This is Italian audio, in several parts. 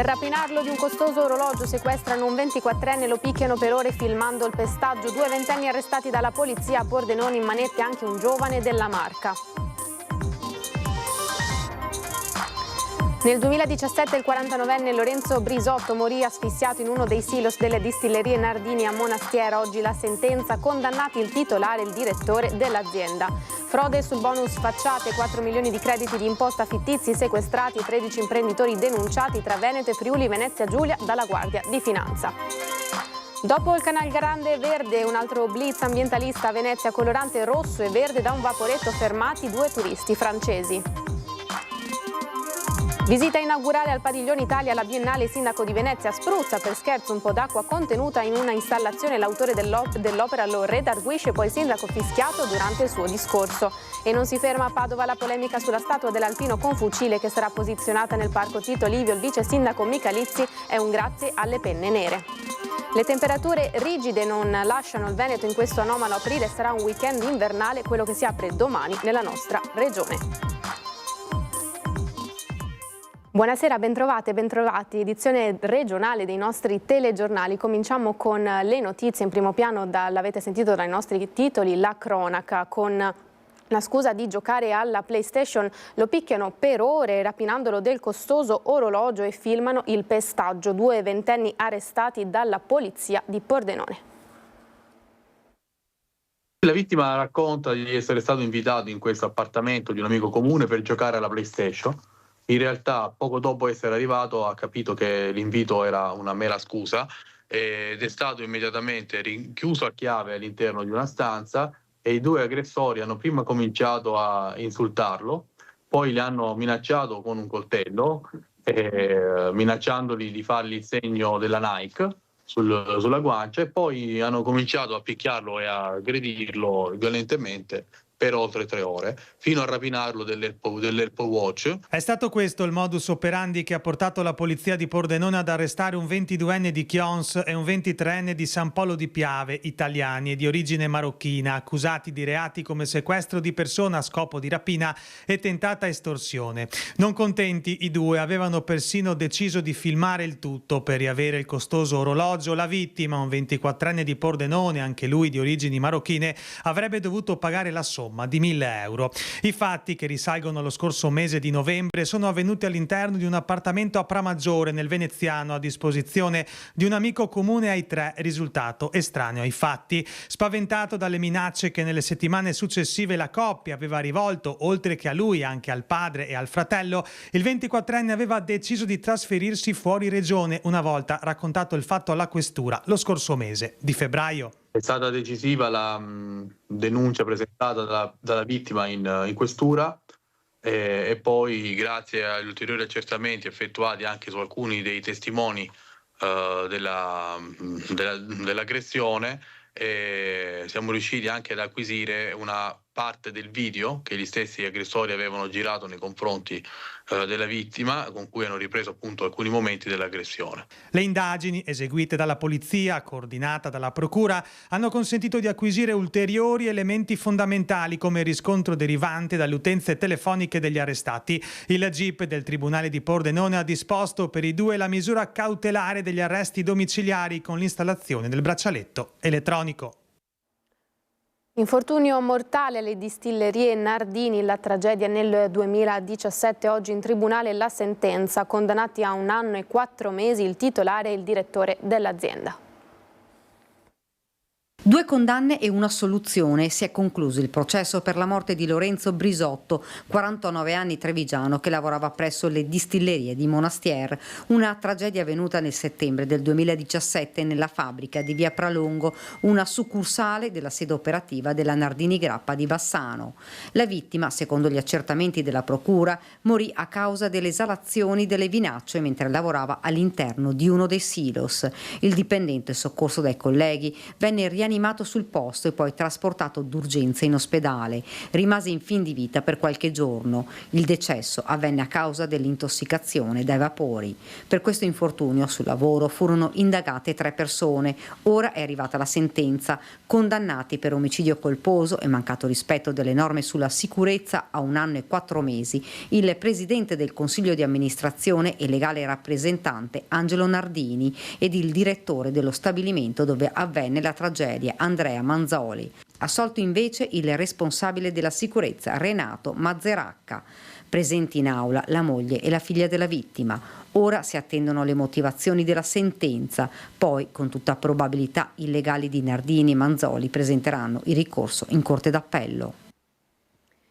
Per rapinarlo di un costoso orologio sequestrano un 24enne e lo picchiano per ore filmando il pestaggio. 2 ventenni arrestati dalla polizia, a Pordenone in manette anche un giovane della Marca. Nel 2017 il 49enne Lorenzo Brisotto morì asfissiato in uno dei silos delle distillerie Nardini a Monastiera. Oggi la sentenza: condannati il titolare e il direttore dell'azienda. Frode sul bonus facciate, 4 milioni di crediti di imposta fittizi sequestrati, 13 imprenditori denunciati tra Veneto e Friuli Venezia Giulia dalla Guardia di Finanza. Dopo il Canal Grande Verde, un altro blitz ambientalista a Venezia, colorante rosso e verde da un vaporetto, fermati 2 turisti francesi. Visita inaugurale al Padiglione Italia alla Biennale. Sindaco di Venezia spruzza per scherzo un po' d'acqua contenuta in una installazione. L'autore dell'opera lo redarguisce, poi il sindaco fischiato durante il suo discorso. E non si ferma a Padova la polemica sulla statua dell'alpino con fucile che sarà posizionata nel parco Tito Livio. Il vice sindaco Michalizzi è un grazie alle penne nere. Le temperature rigide non lasciano il Veneto in questo anomalo aprile. Sarà un weekend invernale, quello che si apre domani nella nostra regione. Buonasera, bentrovate, bentrovati, edizione regionale dei nostri telegiornali. Cominciamo con le notizie. In primo piano, l'avete sentito dai nostri titoli, la cronaca. Con la scusa di giocare alla PlayStation lo picchiano per ore rapinandolo del costoso orologio e filmano il pestaggio. 2 ventenni arrestati dalla polizia di Pordenone. La vittima racconta di essere stato invitato in questo appartamento di un amico comune per giocare alla PlayStation. In realtà, poco dopo essere arrivato, ha capito che l'invito era una mera scusa ed è stato immediatamente rinchiuso a chiave all'interno di una stanza, e i 2 aggressori hanno prima cominciato a insultarlo, poi li hanno minacciato con un coltello, minacciandoli di fargli il segno della Nike sulla guancia, e poi hanno cominciato a picchiarlo e a aggredirlo violentemente per oltre 3 ore, fino a rapinarlo dell'Apple Watch. È stato questo il modus operandi che ha portato la polizia di Pordenone ad arrestare un 22enne di Chions e un 23enne di San Polo di Piave, italiani e di origine marocchina, accusati di reati come sequestro di persona a scopo di rapina e tentata estorsione. Non contenti, i 2 avevano persino deciso di filmare il tutto per riavere il costoso orologio. La vittima, un 24enne di Pordenone, anche lui di origini marocchine, avrebbe dovuto pagare la somma di 1.000 euro. I fatti, che risalgono allo scorso mese di novembre, sono avvenuti all'interno di un appartamento a Pramaggiore, nel Veneziano, a disposizione di un amico comune ai 3, risultato estraneo ai fatti. Spaventato dalle minacce che nelle settimane successive la coppia aveva rivolto, oltre che a lui, anche al padre e al fratello, il 24enne aveva deciso di trasferirsi fuori regione, una volta raccontato il fatto alla questura lo scorso mese di febbraio. È stata decisiva la denuncia presentata dalla vittima in questura, e poi, grazie agli ulteriori accertamenti effettuati anche su alcuni dei testimoni dell'aggressione, siamo riusciti anche ad acquisire una parte del video che gli stessi aggressori avevano girato nei confronti della vittima, con cui hanno ripreso appunto alcuni momenti dell'aggressione. Le indagini eseguite dalla polizia, coordinata dalla procura, hanno consentito di acquisire ulteriori elementi fondamentali, come il riscontro derivante dalle utenze telefoniche degli arrestati. Il GIP del Tribunale di Pordenone ha disposto per i 2 la misura cautelare degli arresti domiciliari con l'installazione del braccialetto elettronico. Infortunio mortale alle distillerie Nardini, la tragedia nel 2017, oggi in tribunale la sentenza, condannati a 1 anno e 4 mesi il titolare e il direttore dell'azienda. 2 condanne e un'assoluzione. Si è concluso il processo per la morte di Lorenzo Brisotto, 49 anni, trevigiano, che lavorava presso le distillerie di Monastier. Una tragedia avvenuta nel settembre del 2017 nella fabbrica di via Pralongo, una succursale della sede operativa della Nardini Grappa di Bassano. La vittima, secondo gli accertamenti della procura, morì a causa delle esalazioni delle vinacce mentre lavorava all'interno di uno dei silos. Il dipendente, soccorso dai colleghi, venne rianimato rianimato sul posto e poi trasportato d'urgenza in ospedale. Rimase in fin di vita per qualche giorno. Il decesso avvenne a causa dell'intossicazione dai vapori. Per questo infortunio sul lavoro furono indagate 3 persone. Ora è arrivata la sentenza. Condannati per omicidio colposo e mancato rispetto delle norme sulla sicurezza a 1 anno e 4 mesi il presidente del Consiglio di amministrazione e legale rappresentante Angelo Nardini ed il direttore dello stabilimento dove avvenne la tragedia, Andrea Manzoli. Assolto invece il responsabile della sicurezza, Renato Mazzeracca. Presenti in aula la moglie e la figlia della vittima. Ora si attendono le motivazioni della sentenza, poi con tutta probabilità i legali di Nardini e Manzoli presenteranno il ricorso in Corte d'Appello.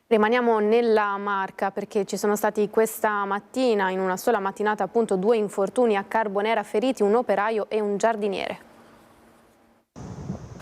Rimaniamo nella Marca perché ci sono stati questa mattina, in una sola mattinata appunto, 2 infortuni a Carbonera, feriti un operaio e un giardiniere.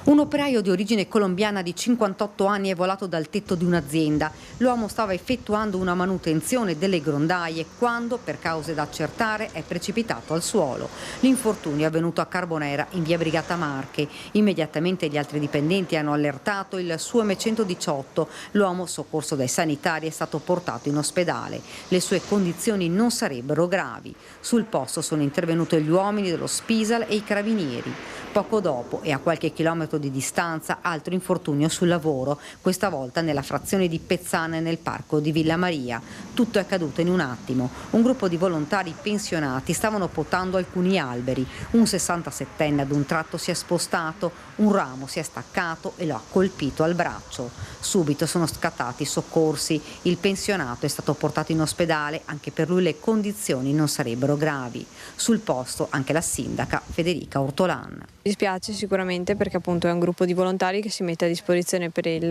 Un operaio di origine colombiana di 58 anni è volato dal tetto di un'azienda. L'uomo stava effettuando una manutenzione delle grondaie quando, per cause da accertare, è precipitato al suolo. L'infortunio è avvenuto a Carbonera, in via Brigata Marche. Immediatamente gli altri dipendenti hanno allertato il SUEM 118. L'uomo, soccorso dai sanitari, è stato portato in ospedale. Le sue condizioni non sarebbero gravi. Sul posto sono intervenuti gli uomini dello Spisal e i carabinieri. Poco dopo e a qualche chilometro di distanza altro infortunio sul lavoro, questa volta nella frazione di Pezzana nel parco di Villa Maria. Tutto è accaduto in un attimo. Un gruppo di volontari pensionati stavano potando alcuni alberi. Un 67enne ad un tratto si è spostato, un ramo si è staccato e lo ha colpito al braccio. Subito sono scattati i soccorsi. Il pensionato è stato portato in ospedale, anche per lui le condizioni non sarebbero gravi. Sul posto anche la sindaca Federica Ortolan. Mi dispiace sicuramente perché appunto è un gruppo di volontari che si mette a disposizione per il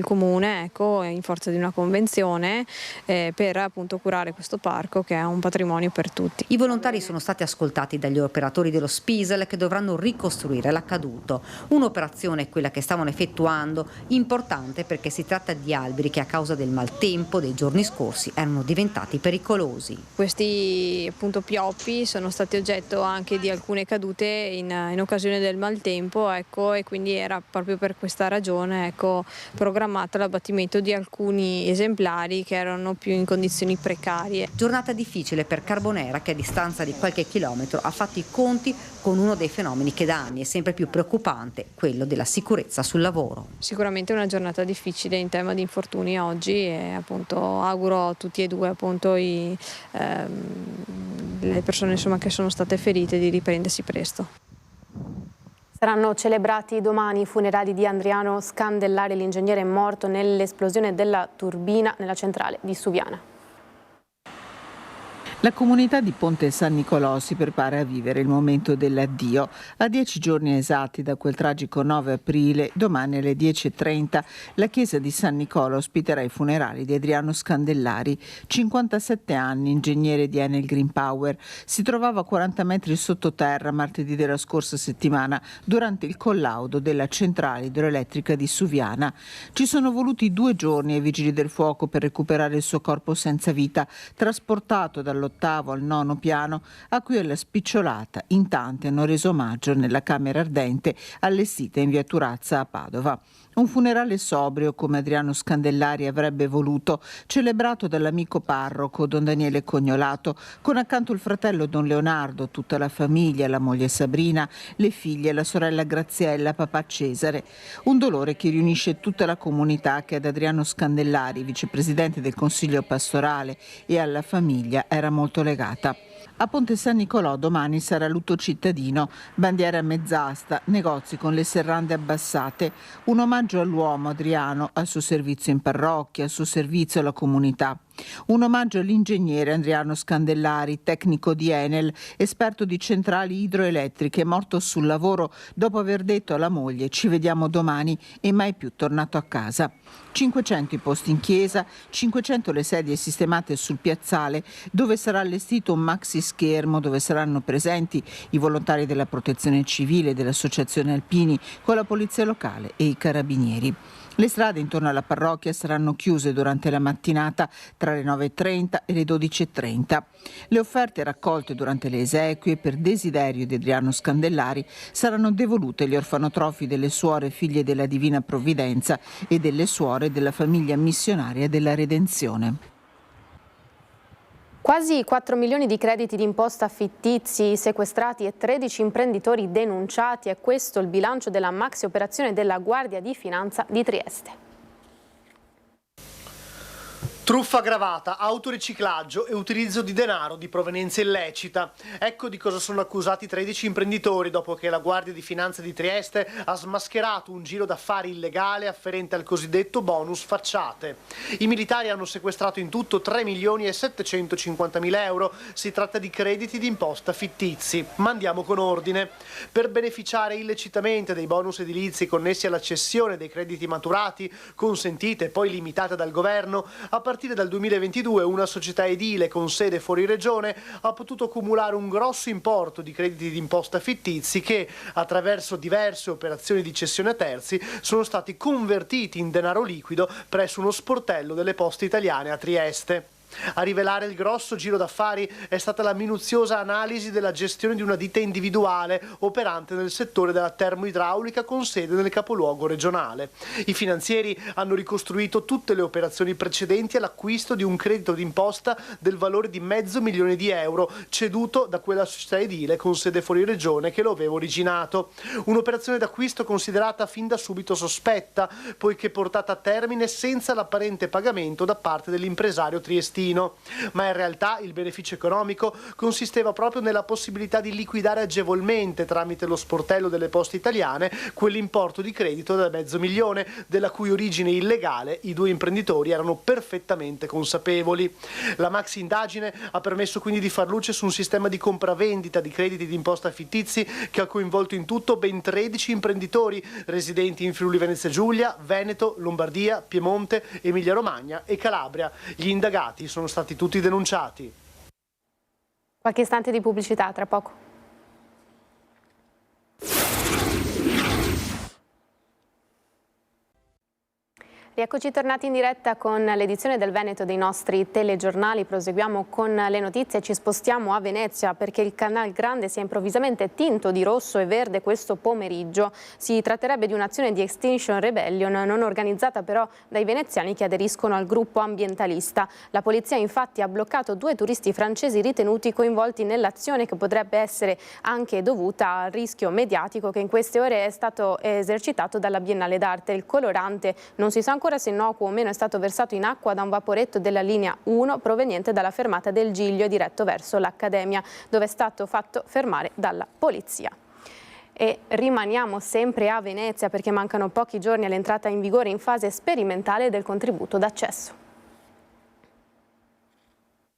comune, ecco, in forza di una convenzione per appunto curare questo parco che è un patrimonio per tutti. I volontari sono stati ascoltati dagli operatori dello Spisal che dovranno ricostruire l'accaduto. Un'operazione, quella che stavano effettuando, importante perché si tratta di alberi che a causa del maltempo dei giorni scorsi erano diventati pericolosi. Questi appunto pioppi sono stati oggetto anche di alcune cadute in occasione del maltempo, ecco, e quindi era proprio per questa ragione, ecco, programmata l'abbattimento di alcuni esemplari che erano più in condizioni precarie. Giornata difficile per Carbonera che a distanza di qualche chilometro ha fatto i conti con uno dei fenomeni che da anni è sempre più preoccupante, quello della sicurezza sul lavoro. Sicuramente una giornata difficile in tema di infortuni oggi e appunto auguro a tutti e due appunto le persone insomma che sono state ferite di riprendersi presto. Saranno celebrati domani i funerali di Adriano Scandellari, l'ingegnere morto nell'esplosione della turbina nella centrale di Suviana. La comunità di Ponte San Nicolò si prepara a vivere il momento dell'addio. A 10 giorni esatti da quel tragico 9 aprile, domani alle 10:30, la chiesa di San Nicolò ospiterà i funerali di Adriano Scandellari, 57 anni, ingegnere di Enel Green Power. Si trovava a 40 metri sottoterra martedì della scorsa settimana durante il collaudo della centrale idroelettrica di Suviana. Ci sono voluti 2 giorni ai vigili del fuoco per recuperare il suo corpo senza vita, trasportato dall'8° al 9° piano, a cui alla spicciolata in tanti hanno reso omaggio nella camera ardente allestita in via Turazza a Padova. Un funerale sobrio, come Adriano Scandellari avrebbe voluto, celebrato dall'amico parroco Don Daniele Cognolato, con accanto il fratello Don Leonardo, tutta la famiglia, la moglie Sabrina, le figlie, la sorella Graziella, papà Cesare. Un dolore che riunisce tutta la comunità che ad Adriano Scandellari, vicepresidente del Consiglio pastorale, e alla famiglia era molto legata. A Ponte San Nicolò domani sarà lutto cittadino, bandiere a mezz'asta, negozi con le serrande abbassate, un omaggio all'uomo Adriano, al suo servizio in parrocchia, al suo servizio alla comunità. Un omaggio all'ingegnere Adriano Scandellari, tecnico di Enel, esperto di centrali idroelettriche, morto sul lavoro dopo aver detto alla moglie "ci vediamo domani" e mai più tornato a casa. 500 i posti in chiesa, 500 le sedie sistemate sul piazzale, dove sarà allestito un maxi schermo dove saranno presenti i volontari della Protezione Civile, dell'Associazione Alpini, con la Polizia Locale e i Carabinieri. Le strade intorno alla parrocchia saranno chiuse durante la mattinata, tra tra le 9.30 e le 12.30. Le offerte raccolte durante le esequie per desiderio di Adriano Scandellari saranno devolute agli orfanotrofi delle suore figlie della Divina Provvidenza e delle suore della famiglia missionaria della Redenzione. Quasi 4 milioni di crediti d'imposta fittizi sequestrati e 13 imprenditori denunciati. È questo il bilancio della maxi operazione della Guardia di Finanza di Trieste. Truffa aggravata, autoriciclaggio e utilizzo di denaro di provenienza illecita. Ecco di cosa sono accusati 13 imprenditori dopo che la Guardia di Finanza di Trieste ha smascherato un giro d'affari illegale afferente al cosiddetto bonus facciate. I militari hanno sequestrato in tutto 3 milioni e 750 mila euro. Si tratta di crediti d'imposta fittizi. Ma andiamo con ordine. Per beneficiare illecitamente dei bonus edilizi connessi alla cessione dei crediti maturati, consentite e poi limitate dal governo, a partire dal 2022 una società edile con sede fuori regione ha potuto accumulare un grosso importo di crediti d'imposta fittizi che, attraverso diverse operazioni di cessione a terzi, sono stati convertiti in denaro liquido presso uno sportello delle Poste Italiane a Trieste. A rivelare il grosso giro d'affari è stata la minuziosa analisi della gestione di una ditta individuale operante nel settore della termoidraulica con sede nel capoluogo regionale. I finanzieri hanno ricostruito tutte le operazioni precedenti all'acquisto di un credito d'imposta del valore di €500.000 ceduto da quella società edile con sede fuori regione che lo aveva originato. Un'operazione d'acquisto considerata fin da subito sospetta, poiché portata a termine senza l'apparente pagamento da parte dell'impresario triestino. Ma in realtà il beneficio economico consisteva proprio nella possibilità di liquidare agevolmente tramite lo sportello delle Poste Italiane quell'importo di credito da €500.000 della cui origine illegale i due imprenditori erano perfettamente consapevoli. La maxi indagine ha permesso quindi di far luce su un sistema di compravendita di crediti d'imposta fittizi che ha coinvolto in tutto ben 13 imprenditori residenti in Friuli Venezia Giulia, Veneto, Lombardia, Piemonte, Emilia Romagna e Calabria. Gli indagati sono stati tutti denunciati. Qualche istante di pubblicità, tra poco. Rieccoci tornati in diretta con l'edizione del Veneto dei nostri telegiornali. Proseguiamo con le notizie e ci spostiamo a Venezia perché il Canal Grande si è improvvisamente tinto di rosso e verde questo pomeriggio. Si tratterebbe di un'azione di Extinction Rebellion non organizzata però dai veneziani che aderiscono al gruppo ambientalista. La polizia infatti ha bloccato 2 turisti francesi ritenuti coinvolti nell'azione che potrebbe essere anche dovuta al rischio mediatico che in queste ore è stato esercitato dalla Biennale d'Arte. Il colorante non si sa ancora se innocuo o meno è stato versato in acqua da un vaporetto della linea 1 proveniente dalla fermata del Giglio diretto verso l'Accademia, dove è stato fatto fermare dalla polizia. E rimaniamo sempre a Venezia perché mancano pochi giorni all'entrata in vigore in fase sperimentale del contributo d'accesso.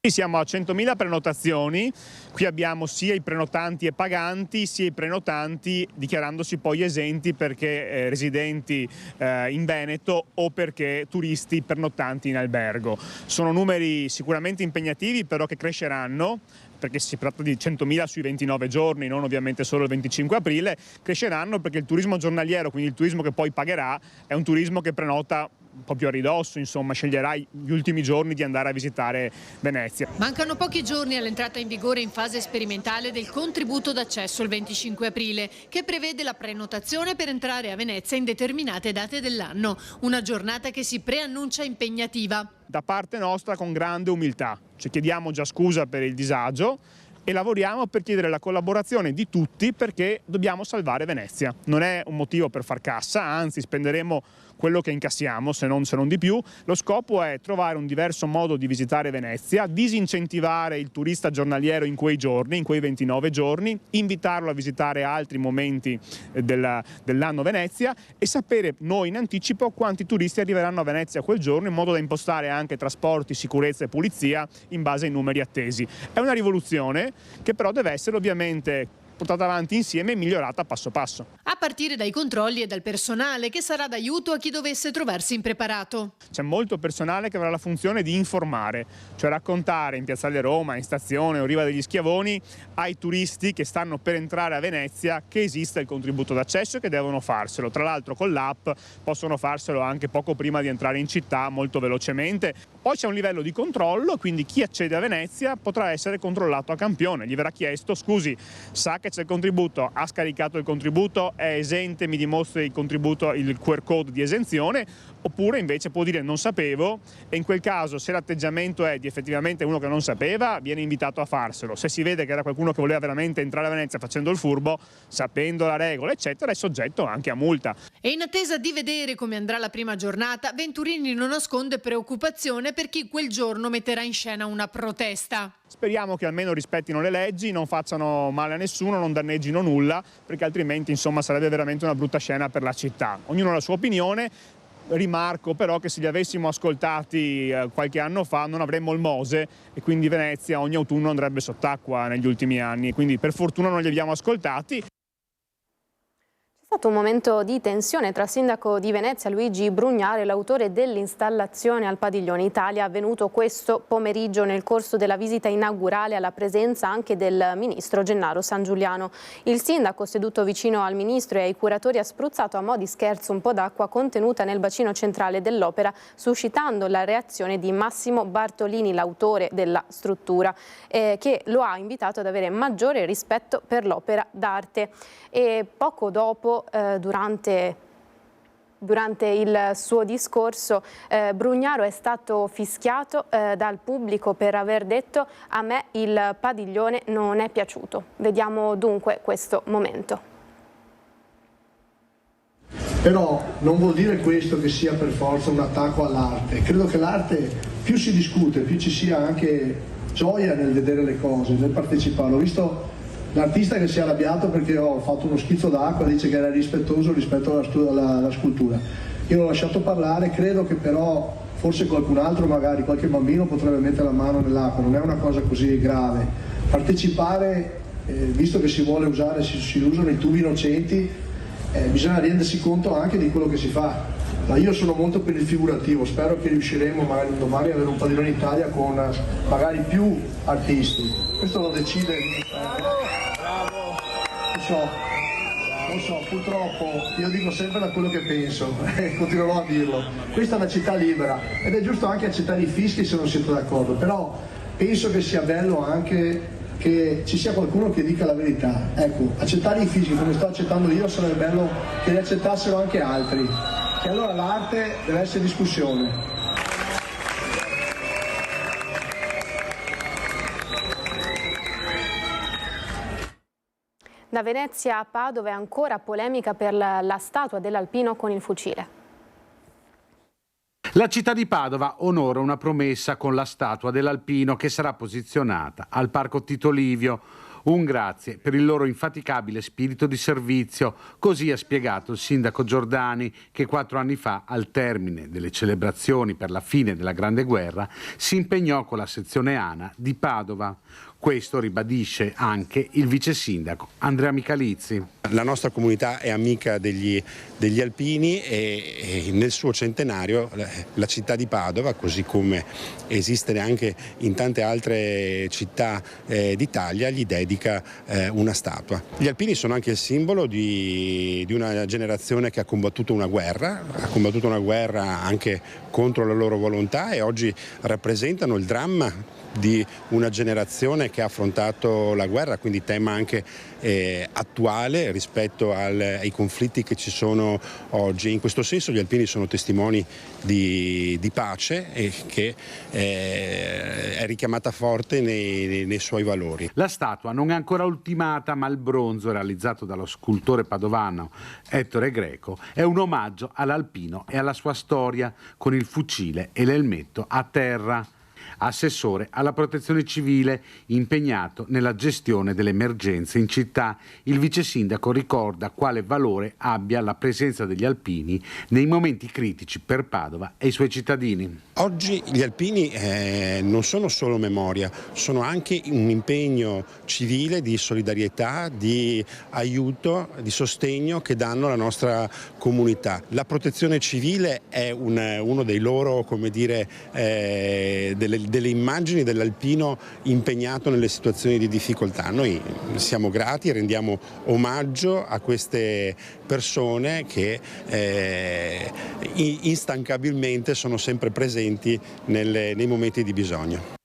Siamo a 100.000 prenotazioni, qui abbiamo sia i prenotanti e paganti, sia i prenotanti dichiarandosi poi esenti perché residenti in Veneto o perché turisti pernottanti in albergo. Sono numeri sicuramente impegnativi però che cresceranno, perché si tratta di 100.000 sui 29 giorni, non ovviamente solo il 25 aprile, cresceranno perché il turismo giornaliero, quindi il turismo che poi pagherà, è un turismo che prenota un po' più a ridosso, insomma, sceglierai gli ultimi giorni di andare a visitare Venezia. Mancano pochi giorni all'entrata in vigore in fase sperimentale del contributo d'accesso il 25 aprile, che prevede la prenotazione per entrare a Venezia in determinate date dell'anno. Una giornata che si preannuncia impegnativa. Da parte nostra con grande umiltà, ci chiediamo già scusa per il disagio e lavoriamo per chiedere la collaborazione di tutti perché dobbiamo salvare Venezia. Non è un motivo per far cassa, anzi spenderemo quello che incassiamo, se non di più. Lo scopo è trovare un diverso modo di visitare Venezia, disincentivare il turista giornaliero in quei giorni, in quei 29 giorni, invitarlo a visitare altri momenti dell'anno Venezia e sapere noi in anticipo quanti turisti arriveranno a Venezia quel giorno, in modo da impostare anche trasporti, sicurezza e pulizia in base ai numeri attesi. È una rivoluzione che però deve essere ovviamente portata avanti insieme e migliorata passo passo. A partire dai controlli e dal personale che sarà d'aiuto a chi dovesse trovarsi impreparato. C'è molto personale che avrà la funzione di informare, cioè raccontare in Piazzale Roma, in stazione o Riva degli Schiavoni ai turisti che stanno per entrare a Venezia che esiste il contributo d'accesso e che devono farselo. Tra l'altro con l'app possono farselo anche poco prima di entrare in città, molto velocemente. Poi c'è un livello di controllo, quindi chi accede a Venezia potrà essere controllato a campione. Gli verrà chiesto: scusi, sa che c'è il contributo, ha scaricato il contributo, è esente, mi dimostri il contributo, il QR code di esenzione, oppure invece può dire non sapevo, e in quel caso, se l'atteggiamento è di effettivamente uno che non sapeva, viene invitato a farselo. Se si vede che era qualcuno che voleva veramente entrare a Venezia facendo il furbo, sapendo la regola eccetera, è soggetto anche a multa. E in attesa di vedere come andrà la prima giornata, Venturini non nasconde preoccupazione per chi quel giorno metterà in scena una protesta. Speriamo che almeno rispettino le leggi, non facciano male a nessuno, non danneggino nulla, perché altrimenti insomma sarebbe veramente una brutta scena per la città. Ognuno ha la sua opinione. Rimarco però che se li avessimo ascoltati qualche anno fa non avremmo il Mose e quindi Venezia ogni autunno andrebbe sott'acqua negli ultimi anni, quindi per fortuna non li abbiamo ascoltati. È stato un momento di tensione tra il sindaco di Venezia Luigi Brugnaro e l'autore dell'installazione al Padiglione Italia, avvenuto questo pomeriggio nel corso della visita inaugurale alla presenza anche del ministro Gennaro Sangiuliano. Il sindaco, seduto vicino al ministro e ai curatori, ha spruzzato a mo' di scherzo un po' d'acqua contenuta nel bacino centrale dell'opera, suscitando la reazione di Massimo Bartolini, l'autore della struttura, che lo ha invitato ad avere maggiore rispetto per l'opera d'arte. E poco dopo, durante il suo discorso, Brugnaro è stato fischiato dal pubblico per aver detto: a me il padiglione non è piaciuto. Vediamo dunque questo momento. Però non vuol dire questo che sia per forza un attacco all'arte. Credo che l'arte, più si discute, più ci sia anche gioia nel vedere le cose, nel partecipare. Ho visto l'artista che si è arrabbiato perché ho fatto uno schizzo d'acqua, dice che era rispettoso rispetto alla scultura. Io l'ho lasciato parlare, credo che però forse qualcun altro, magari qualche bambino, potrebbe mettere la mano nell'acqua, non è una cosa così grave. Partecipare, visto che si vuole usare, si usano i tubi innocenti, bisogna rendersi conto anche di quello che si fa. Ma io sono molto per il figurativo, spero che riusciremo magari un domani ad avere un padiglione in Italia con magari più artisti. Questo lo decide il Ministero. Lo so, purtroppo io dico sempre da quello che penso e continuerò a dirlo. Questa è una città libera ed è giusto anche accettare i fischi se non siete d'accordo, però penso che sia bello anche che ci sia qualcuno che dica la verità. Ecco, accettare i fischi come sto accettando io, sarebbe bello che li accettassero anche altri. E allora l'arte deve essere discussione. Da Venezia a Padova è ancora polemica per la statua dell'Alpino con il fucile. La città di Padova onora una promessa con la statua dell'Alpino che sarà posizionata al Parco Tito Livio. Un grazie per il loro infaticabile spirito di servizio, così ha spiegato il sindaco Giordani, che 4 anni fa, al termine delle celebrazioni per la fine della Grande Guerra, si impegnò con la sezione ANA di Padova. Questo ribadisce anche il vice sindaco Andrea Michalizzi. La nostra comunità è amica degli alpini e nel suo centenario la città di Padova, così come esiste anche in tante altre città d'Italia, gli dedica una statua. Gli alpini sono anche il simbolo di una generazione che ha combattuto una guerra anche contro la loro volontà, e oggi rappresentano il dramma di una generazione che ha affrontato la guerra, quindi tema anche attuale rispetto ai conflitti che ci sono oggi. In questo senso gli alpini sono testimoni di pace e che è richiamata forte nei suoi valori. La statua non è ancora ultimata, ma il bronzo realizzato dallo scultore padovano Ettore Greco è un omaggio all'alpino e alla sua storia, con il fucile e l'elmetto a terra. assessore alla protezione civile impegnato nella gestione delle emergenze in città. Il vice sindaco ricorda quale valore abbia la presenza degli alpini nei momenti critici per Padova e i suoi cittadini. Oggi gli alpini non sono solo memoria, sono anche un impegno civile di solidarietà, di aiuto, di sostegno che danno alla nostra comunità. La protezione civile è uno dei loro, come dire, delle immagini dell'alpino impegnato nelle situazioni di difficoltà. Noi siamo grati e rendiamo omaggio a queste persone che instancabilmente sono sempre presenti nei momenti di bisogno.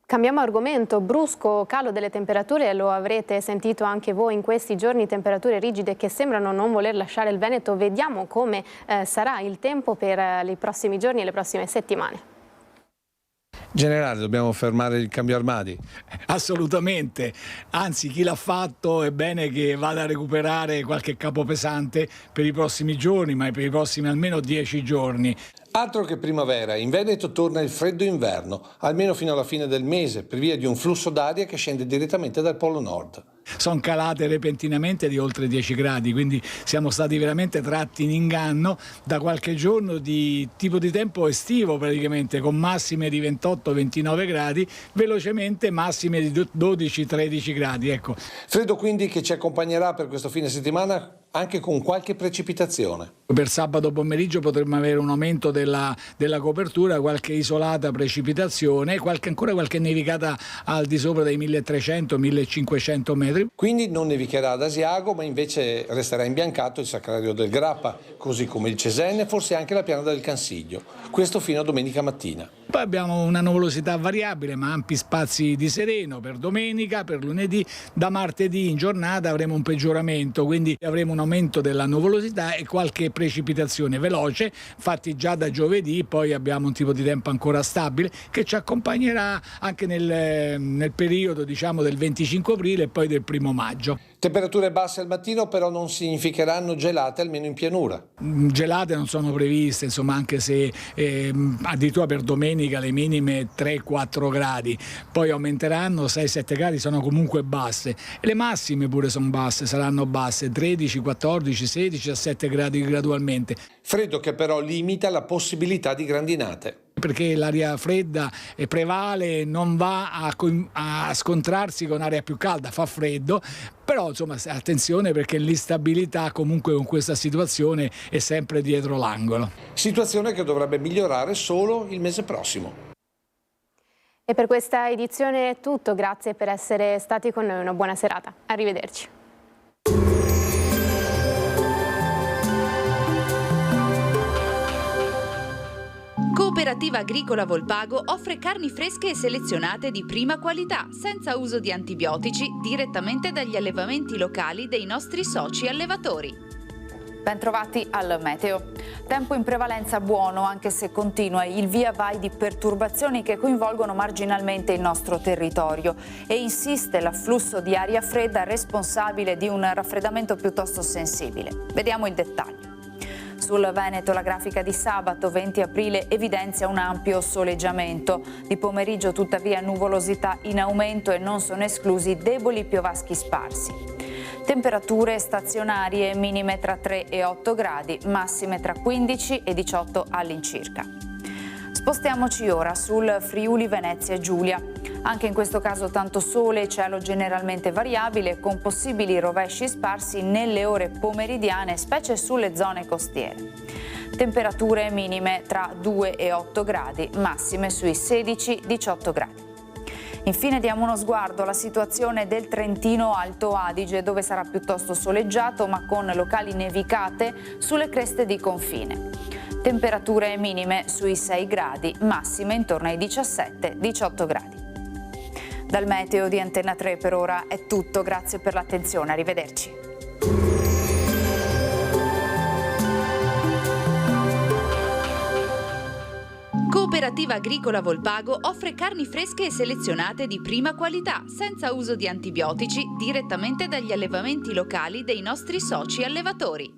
Cambiamo argomento, brusco calo delle temperature, lo avrete sentito anche voi in questi giorni, temperature rigide che sembrano non voler lasciare il Veneto. Vediamo come sarà il tempo per i prossimi giorni e le prossime settimane. Generale, dobbiamo fermare il cambio armadi? Assolutamente, anzi chi l'ha fatto è bene che vada a recuperare qualche capo pesante per i prossimi giorni, ma per i prossimi almeno 10 giorni. Altro che primavera, in Veneto torna il freddo inverno, almeno fino alla fine del mese, per via di un flusso d'aria che scende direttamente dal Polo Nord. Sono calate repentinamente di oltre 10 gradi, quindi siamo stati veramente tratti in inganno da qualche giorno di tipo di tempo estivo praticamente, con massime di 28-29 gradi, velocemente massime di 12-13 gradi. Ecco. Freddo quindi che ci accompagnerà per questo fine settimana anche con qualche precipitazione. Per sabato pomeriggio potremmo avere un aumento della copertura, qualche isolata precipitazione, ancora qualche nevicata al di sopra dei 1300-1500 metri. Quindi non nevicherà ad Asiago, ma invece resterà imbiancato il Sacrario del Grappa, così come il Cesena e forse anche la Piana del Cansiglio. Questo fino a domenica mattina. Poi abbiamo una nuvolosità variabile, ma ampi spazi di sereno per domenica, per lunedì. Da martedì in giornata avremo un peggioramento, quindi avremo un aumento della nuvolosità e qualche precipitazione veloce. Infatti già da giovedì poi abbiamo un tipo di tempo ancora stabile che ci accompagnerà anche nel periodo, diciamo, del 25 aprile e poi del 1° maggio. Temperature basse al mattino però non significheranno gelate, almeno in pianura. Gelate non sono previste, insomma, anche se addirittura per domenica le minime 3-4 gradi, poi aumenteranno 6-7 gradi, sono comunque basse, e le massime pure sono basse, saranno basse 13, 14, 16 a 7 gradi gradualmente. Freddo che però limita la possibilità di grandinate. Perché l'aria fredda prevale, non va a scontrarsi con aria più calda, fa freddo, però insomma attenzione perché l'instabilità comunque con questa situazione è sempre dietro l'angolo. Situazione che dovrebbe migliorare solo il mese prossimo. E per questa edizione è tutto, grazie per essere stati con noi, una buona serata, arrivederci. Cooperativa Agricola Volpago offre carni fresche e selezionate di prima qualità, senza uso di antibiotici, direttamente dagli allevamenti locali dei nostri soci allevatori. Bentrovati al meteo. Tempo in prevalenza buono, anche se continua il via vai di perturbazioni che coinvolgono marginalmente il nostro territorio e insiste l'afflusso di aria fredda responsabile di un raffreddamento piuttosto sensibile. Vediamo il dettaglio. Sul Veneto la grafica di sabato 20 aprile evidenzia un ampio soleggiamento. Di pomeriggio tuttavia nuvolosità in aumento e non sono esclusi deboli piovaschi sparsi. Temperature stazionarie minime tra 3 e 8 gradi, massime tra 15 e 18 all'incirca. Spostiamoci ora sul Friuli Venezia Giulia. Anche in questo caso tanto sole e cielo generalmente variabile con possibili rovesci sparsi nelle ore pomeridiane, specie sulle zone costiere. Temperature minime tra 2 e 8 gradi, massime sui 16-18 gradi. Infine diamo uno sguardo alla situazione del Trentino Alto Adige, dove sarà piuttosto soleggiato ma con locali nevicate sulle creste di confine. Temperature minime sui 6 gradi, massime intorno ai 17-18 gradi. Dal meteo di Antenna 3 per ora è tutto, grazie per l'attenzione, arrivederci. Cooperativa Agricola Volpago offre carni fresche e selezionate di prima qualità, senza uso di antibiotici, direttamente dagli allevamenti locali dei nostri soci allevatori.